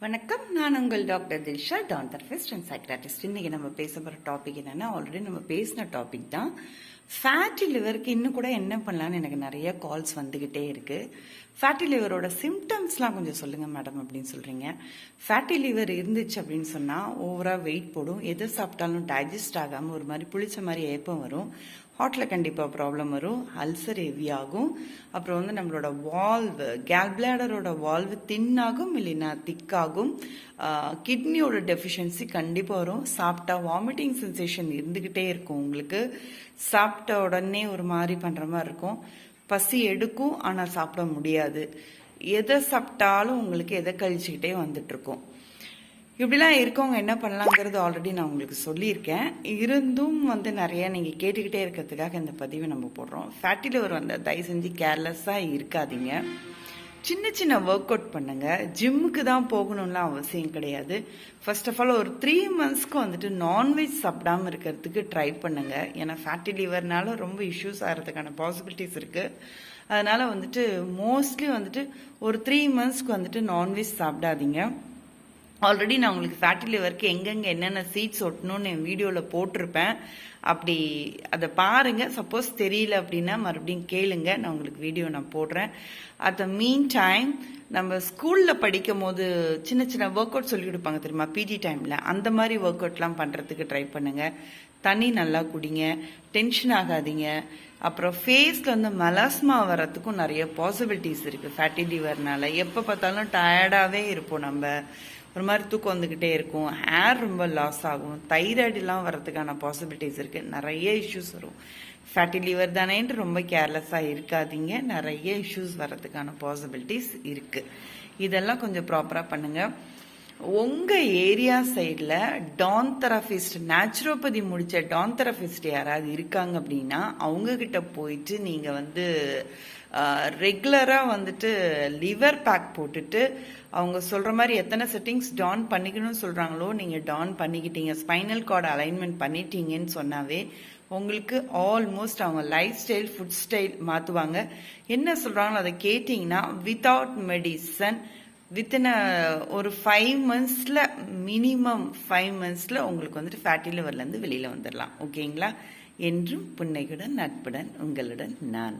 வணக்கம். நான் உங்கள் டாக்டர் தில்ஷா, டான் தெரபிஸ்ட் அண்ட் சைக்ராட்டிஸ்ட். இன்னைக்கு நம்ம பேச போகிற டாபிக் என்னன்னா, ஆல்ரெடி நம்ம பேசின டாபிக் தான். ஃபேட்டி லிவருக்கு இன்னும் கூட என்ன பண்ணலான்னு எனக்கு நிறைய கால்ஸ் வந்துகிட்டே இருக்கு. ஃபேட்டி லிவரோட சிம்டம்ஸ்லாம் கொஞ்சம் சொல்லுங்க மேடம் அப்படின்னு சொல்றீங்க. ஃபேட்டி லிவர் இருந்துச்சு அப்படின்னு சொன்னா ஓவரா வெயிட் போடும், எதை சாப்பிட்டாலும் டைஜஸ்ட் ஆகாம ஒரு மாதிரி புளிச்ச மாதிரி ஏப்பம் வரும், ஹார்ட்ல கண்டிப்பாக ப்ராப்ளம் வரும், அல்சர் ஹெவி ஆகும், அப்புறம் நம்மளோட வால்வு கேல் பிளாடரோட வால்வு தின்னாகும் இல்லைன்னா திக்காகும், கிட்னியோட டெஃபிஷியன்சி கண்டிப்பாக வரும், சாப்பிட்டா வாமிட்டிங் சென்சேஷன் இருந்துக்கிட்டே இருக்கும், உங்களுக்கு சாப்பிட்ட உடனே ஒரு மாதிரி பண்ணுற மாதிரி இருக்கும், பசி எடுக்கும் ஆனால் சாப்பிட முடியாது, எதை சாப்பிட்டாலும் உங்களுக்கு எதை கழிச்சுக்கிட்டே வந்துட்டு இருக்கும். இப்படிலாம் இருக்கவங்க என்ன பண்ணலாங்கிறது ஆல்ரெடி நான் உங்களுக்கு சொல்லியிருக்கேன். இருந்தும் நிறைய நீங்கள் கேட்டுக்கிட்டே இருக்கிறதுக்காக இந்த பதிவை நம்ம போடுறோம். ஃபேட்டி லிவர் தயவு செஞ்சு கேர்லெஸ்ஸாக இருக்காதீங்க. சின்ன சின்ன ஒர்க் அவுட் பண்ணுங்க. ஜிம்முக்கு தான் போகணும்லாம் அவசியம் கிடையாது. ஃபர்ஸ்ட் ஆஃப் ஆல் ஒரு 3 மந்த்ஸ்க்கு நான்வெஜ் சாப்பிடாம இருக்கிறதுக்கு ட்ரை பண்ணுங்க. ஏன்னா ஃபேட்டி லிவர்னால ரொம்ப இஷ்யூஸ் ஆகிறதுக்கான பாசிபிலிட்டிஸ் இருக்கு. அதனால மோஸ்ட்லி ஒரு 3 மந்த்ஸ்க்கு நான்வெஜ் சாப்பிடாதீங்க. ஆல்ரெடி நான் உங்களுக்கு ஃபேட்டி லிவருக்கு எங்கெங்கே என்னென்ன சீட்ஸ் ஒட்டணும்னு என் வீடியோவில் போட்டிருப்பேன். அப்படி அதை பாருங்கள். சப்போஸ் தெரியல அப்படின்னா மறுபடியும் கேளுங்க, நான் உங்களுக்கு வீடியோ நான் போடுறேன். அட் த மீன் டைம் நம்ம ஸ்கூலில் படிக்கும் போது சின்ன சின்ன ஒர்க் அவுட் சொல்லி கொடுப்பாங்க தெரியுமா, பிடி டைமில், அந்த மாதிரி ஒர்க் அவுட்லாம் பண்ணுறதுக்கு ட்ரை பண்ணுங்கள். தண்ணி நல்லா குடிங்க, டென்ஷன் ஆகாதீங்க. அப்புறம் ஃபேஸில் மெலாஸ்மா வர்றதுக்கும் நிறைய பாசிபிலிட்டிஸ் இருக்குது ஃபேட்டி லிவர்னால. எப்போ பார்த்தாலும் டயர்டாகவே இருப்போம், நம்ம ஒரு மாதிரி தூக்கம் வந்துக்கிட்டே இருக்கும், ஹேர் ரொம்ப லாஸ் ஆகும், தைராய்டுலாம் வர்றதுக்கான பாசிபிலிட்டிஸ் இருக்குது, நிறைய இஷ்யூஸ் வரும். ஃபேட்டி லிவர் தானேன்ட்டு ரொம்ப கேர்லெஸ்ஸாக இருக்காதீங்க, நிறைய இஷ்யூஸ் வர்றதுக்கான பாசிபிலிட்டிஸ் இருக்குது. இதெல்லாம் கொஞ்சம் ப்ராப்பராக பண்ணுங்கள். உங்கள் ஏரியா சைடில் டான் தெரபிஸ்ட், நேச்சுரோபதி முடித்த டான் தெரபிஸ்ட் யாராவது இருக்காங்க அப்படின்னா அவங்கக்கிட்ட போயிட்டு நீங்கள் ரெகுலராக லிவர் பேக் போட்டுட்டு அவங்க சொல்கிற மாதிரி எத்தனை செட்டிங்ஸ் டான் பண்ணிக்கணும்னு சொல்கிறாங்களோ நீங்கள் டான் பண்ணிக்கிட்டீங்க, ஸ்பைனல் கார்டு அலைன்மெண்ட் பண்ணிட்டீங்கன்னு சொன்னாவே உங்களுக்கு ஆல்மோஸ்ட் அவங்க லைஃப் ஸ்டைல், ஃபுட் ஸ்டைல் மாற்றுவாங்க. என்ன சொல்கிறாங்களோ அதை கேட்டிங்கன்னா வித்தவுட் மெடிசன் வித்தின் ஒரு 5 மந்த்ஸில், மினிமம் 5 மந்த்ஸில் உங்களுக்கு ஃபேட்டி லிவர்லேருந்து வெளியில் வந்துடலாம். ஓகேங்களா? என்றும் புன்னையுடன் நட்புடன் உங்களுடன் நான்.